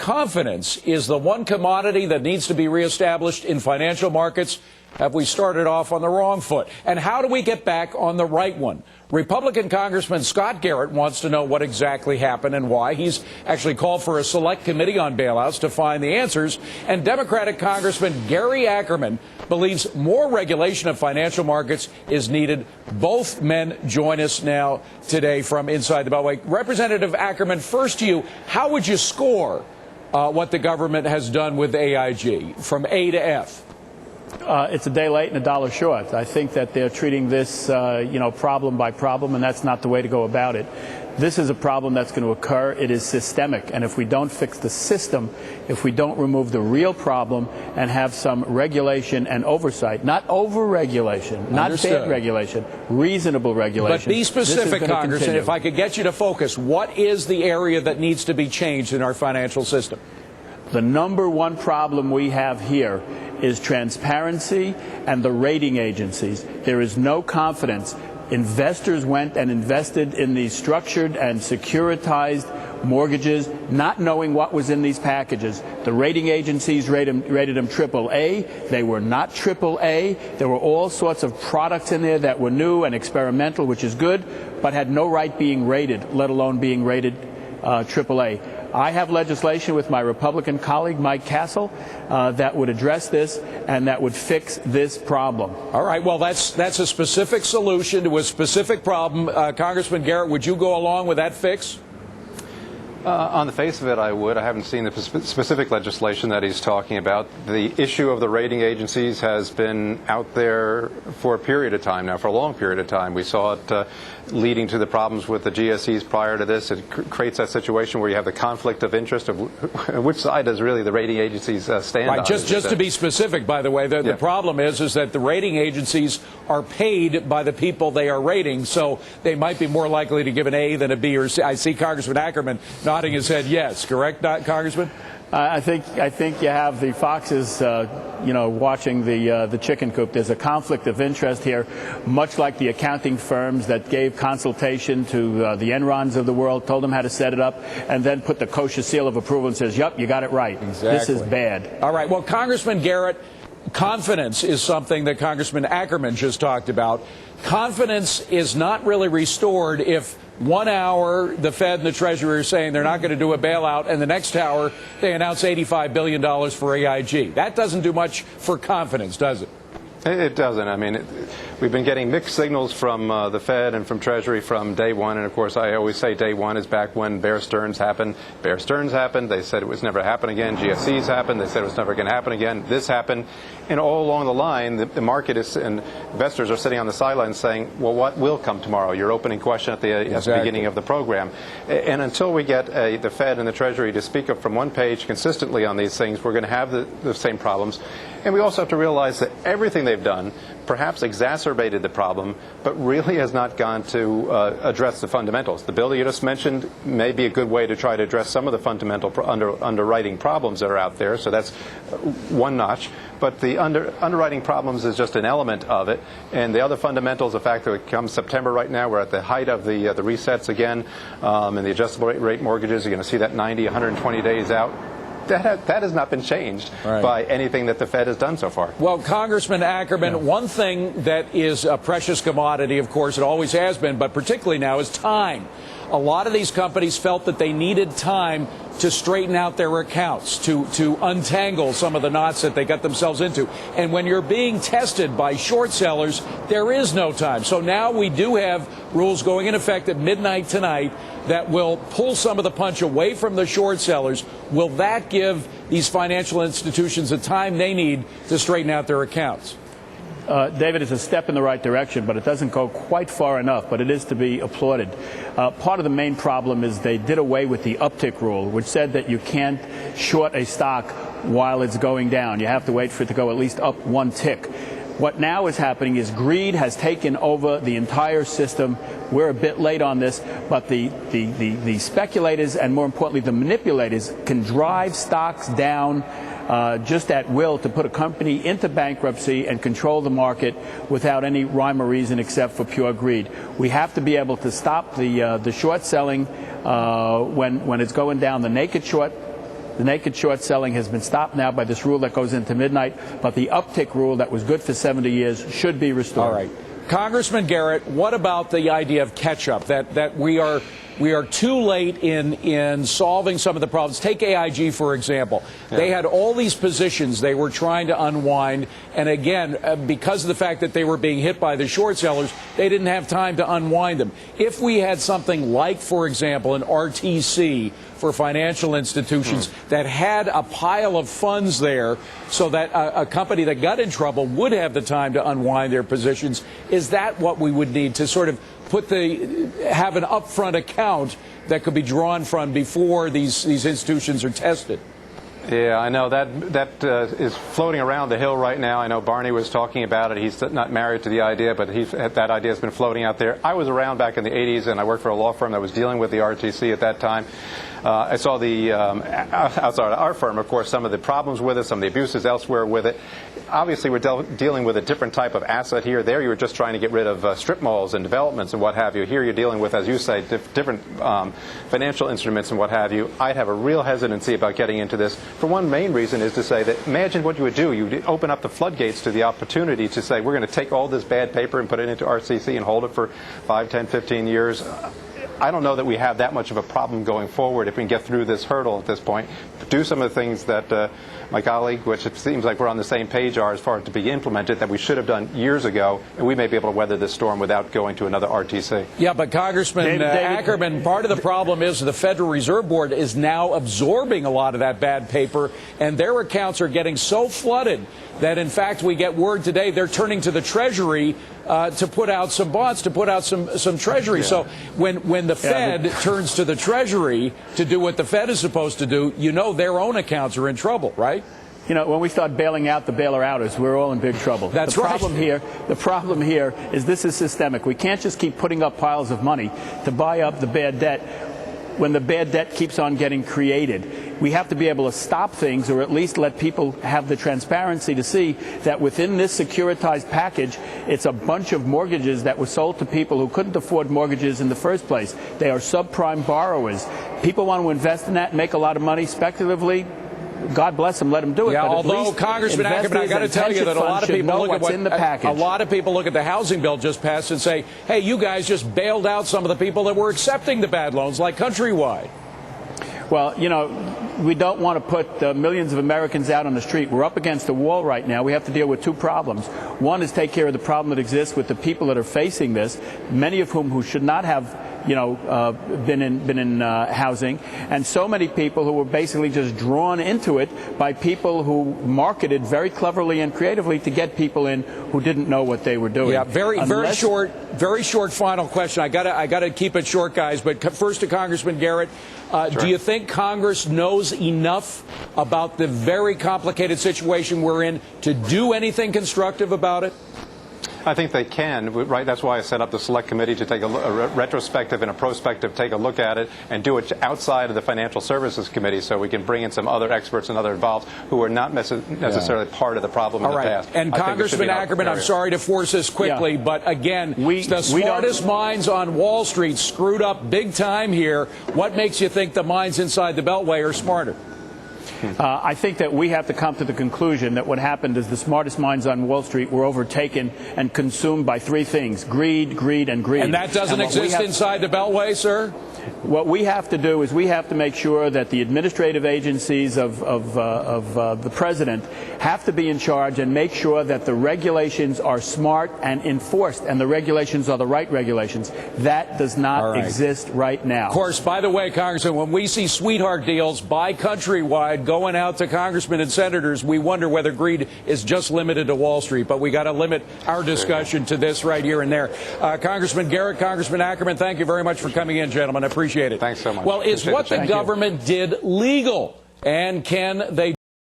confidence is the one commodity that needs to be reestablished in financial markets. Have we started off on the wrong foot? And how do we get back on the right one? Republican Congressman Scott Garrett wants to know what exactly happened and why. He's actually called for a select committee on bailouts to find the answers. And Democratic Congressman Gary Ackerman believes more regulation of financial markets is needed. Both men join us now today from inside the Beltway. Representative Ackerman, first to you, how would you score what the government has done with AIG from A to F? It's a day late and a dollar short. I think that they're treating this, problem by problem, and that's not the way to go about it. This is a problem that's going to occur. It is systemic, and if we don't fix the system, if we don't remove the real problem and have some regulation and oversight, not over-regulation, not bad regulation, reasonable regulation. But be specific, Congressman, if I could get you to focus, what is the area that needs to be changed in our financial system? The number one problem we have here is transparency and the rating agencies. There is no confidence. Investors went and invested in these structured and securitized mortgages, not knowing what was in these packages. The rating agencies rated them AAA. They were not AAA. There were all sorts of products in there that were new and experimental, which is good, but had no right being rated, let alone being rated AAA. I have legislation with my Republican colleague, Mike Castle, that would address this and that would fix this problem. All right. Well, that's a specific solution to a specific problem. Congressman Garrett, would you go along with that fix? On the face of it, I would. I haven't seen the specific legislation that he's talking about. The issue of the rating agencies has been out there for a period of time now, for a long period of time. We saw it leading to the problems with the GSEs prior to this. It creates that situation where you have the conflict of interest of which side does really the rating agencies stand on. Just to be specific, by the way, the problem is that the rating agencies are paid by the people they are rating, so they might be more likely to give an A than a B or C. I see Congressman Ackerman nodding his head yes. Correct, Congressman? I think you have the foxes, watching the chicken coop. There's a conflict of interest here, much like the accounting firms that gave consultation to the Enrons of the world, told them how to set it up, and then put the kosher seal of approval and says, "Yep, you got it right." Exactly. This is bad. All right. Well, Congressman Garrett, confidence is something that Congressman Ackerman just talked about. Confidence is not really restored if 1 hour the Fed and the Treasury are saying they're not going to do a bailout, and the next hour they announce $85 billion for AIG. That doesn't do much for confidence, does it? It doesn't. I mean, we've been getting mixed signals from the Fed and from Treasury from day one. And, of course, I always say day one is back when Bear Stearns happened. Bear Stearns happened. They said it was never happen again. GSEs happened. They said it was never going to happen again. This happened. And all along the line, the market is and investors are sitting on the sidelines saying, well, what will come tomorrow? Your opening question at the beginning of the program. And until we get the Fed and the Treasury to speak up from one page consistently on these things, we're going to have the same problems. And we also have to realize that everything they've done perhaps exacerbated the problem, but really has not gone to address the fundamentals. The bill that you just mentioned may be a good way to try to address some of the fundamental underwriting problems that are out there, so that's one notch. But the underwriting problems is just an element of it. And the other fundamentals, the fact that it comes September right now, we're at the height of the resets again, and the adjustable rate mortgages, you're going to see that 90, 120 days out. That has not been changed by anything that the Fed has done so far. Well, Congressman Ackerman, one thing that is a precious commodity, of course, it always has been, but particularly now, is time. A lot of these companies felt that they needed time to straighten out their accounts, to untangle some of the knots that they got themselves into. And when you're being tested by short sellers, there is no time. So now we do have rules going in effect at midnight tonight that will pull some of the punch away from the short sellers. Will that give these financial institutions the time they need to straighten out their accounts? David, it's a step in the right direction, but it doesn't go quite far enough, but it is to be applauded. Part of the main problem is they did away with the uptick rule, which said that you can't short a stock while it's going down. You have to wait for it to go at least up one tick. What now is happening is greed has taken over the entire system. We're a bit late on this, but the speculators and, more importantly, the manipulators can drive stocks down just at will to put a company into bankruptcy and control the market without any rhyme or reason except for pure greed. We have to be able to stop the short selling when it's going down. The naked short The naked short selling has been stopped now by this rule that goes into midnight, but the uptick rule that was good for 70 years should be restored. All right. Congressman Garrett, what about the idea of catch-up, that we are too late in solving some of the problems? Take AIG, for example. Yeah. They had all these positions they were trying to unwind, and again, because of the fact that they were being hit by the short sellers, they didn't have time to unwind them. If we had something like, for example, an RTC for financial institutions that had a pile of funds there so that a company that got in trouble would have the time to unwind their positions, is that what we would need to sort of have an upfront account that could be drawn from before these institutions are tested? Yeah, I know that is floating around the hill right now. I know Barney was talking about it. He's not married to the idea, but that idea has been floating out there. I was around back in the 80s, and I worked for a law firm that was dealing with the RTC at that time. I saw outside of our firm, of course, some of the problems with it, some of the abuses elsewhere with it. Obviously, we're dealing with a different type of asset here. There, you were just trying to get rid of strip malls and developments and what have you. Here, you're dealing with, as you say, different financial instruments and what have you. I'd have a real hesitancy about getting into this. For one main reason is to say that imagine what you would do. You'd open up the floodgates to the opportunity to say, we're going to take all this bad paper and put it into RCC and hold it for 5, 10, 15 years. I don't know that we have that much of a problem going forward if we can get through this hurdle at this point. Do some of the things that my colleague, which it seems like we're on the same page, are as far as to be implemented that we should have done years ago, and we may be able to weather this storm without going to another RTC. Yeah, but Congressman Ackerman, part of the problem is the Federal Reserve Board is now absorbing a lot of that bad paper, and their accounts are getting so flooded that, in fact, we get word today they're turning to the Treasury to put out some bonds, to put out some Treasury. Yeah. So when the Fed turns to the Treasury to do what the Fed is supposed to do, you know their own accounts are in trouble, right? You know, when we start bailing out the bailer-outers, we're all in big trouble. That's the problem here. The problem here is this is systemic. We can't just keep putting up piles of money to buy up the bad debt when the bad debt keeps on getting created. We have to be able to stop things, or at least let people have the transparency to see that within this securitized package, it's a bunch of mortgages that were sold to people who couldn't afford mortgages in the first place. They are subprime borrowers. People want to invest in that and make a lot of money speculatively. God bless them, let them do it. Yeah, but although Congressman Ackerman, I got to tell you that a lot of people look at what's in the package. A lot of people look at the housing bill just passed and say, "Hey, you guys just bailed out some of the people that were accepting the bad loans, like Countrywide." Well, you know, we don't want to put millions of Americans out on the street. We're up against a wall right now. We have to deal with two problems. One is take care of the problem that exists with the people that are facing this, many of whom who should not have, been in housing, and so many people who were basically just drawn into it by people who marketed very cleverly and creatively to get people in who didn't know what they were doing. Yeah, very short final question. I got to keep it short, guys. But first to Congressman Garrett, sure. Do you think Congress knows enough about the very complicated situation we're in to do anything constructive about it? I think they can, right? That's why I set up the select committee to take a retrospective and a prospective, take a look at it and do it outside of the Financial Services Committee so we can bring in some other experts and other involved who are not necessarily part of the problem in the past. And Congressman Ackerman, I'm sorry to force this quickly, but again, the smartest minds on Wall Street screwed up big time here. What makes you think the minds inside the Beltway are smarter? I think that we have to come to the conclusion that what happened is the smartest minds on Wall Street were overtaken and consumed by three things: greed, greed, and greed. And that doesn't exist inside the Beltway, sir? What we have to do is we have to make sure that the administrative agencies of the president have to be in charge and make sure that the regulations are smart and enforced, and the regulations are the right regulations. That does not exist right now. Of course, by the way, Congressman, when we see sweetheart deals by Countrywide going out to congressmen and senators, we wonder whether greed is just limited to Wall Street. But we got to limit our discussion to this right here and there. Congressman Garrett, Congressman Ackerman, thank you very much for coming in, gentlemen. I appreciate it. Thanks so much. Well, is what the government did legal? And can they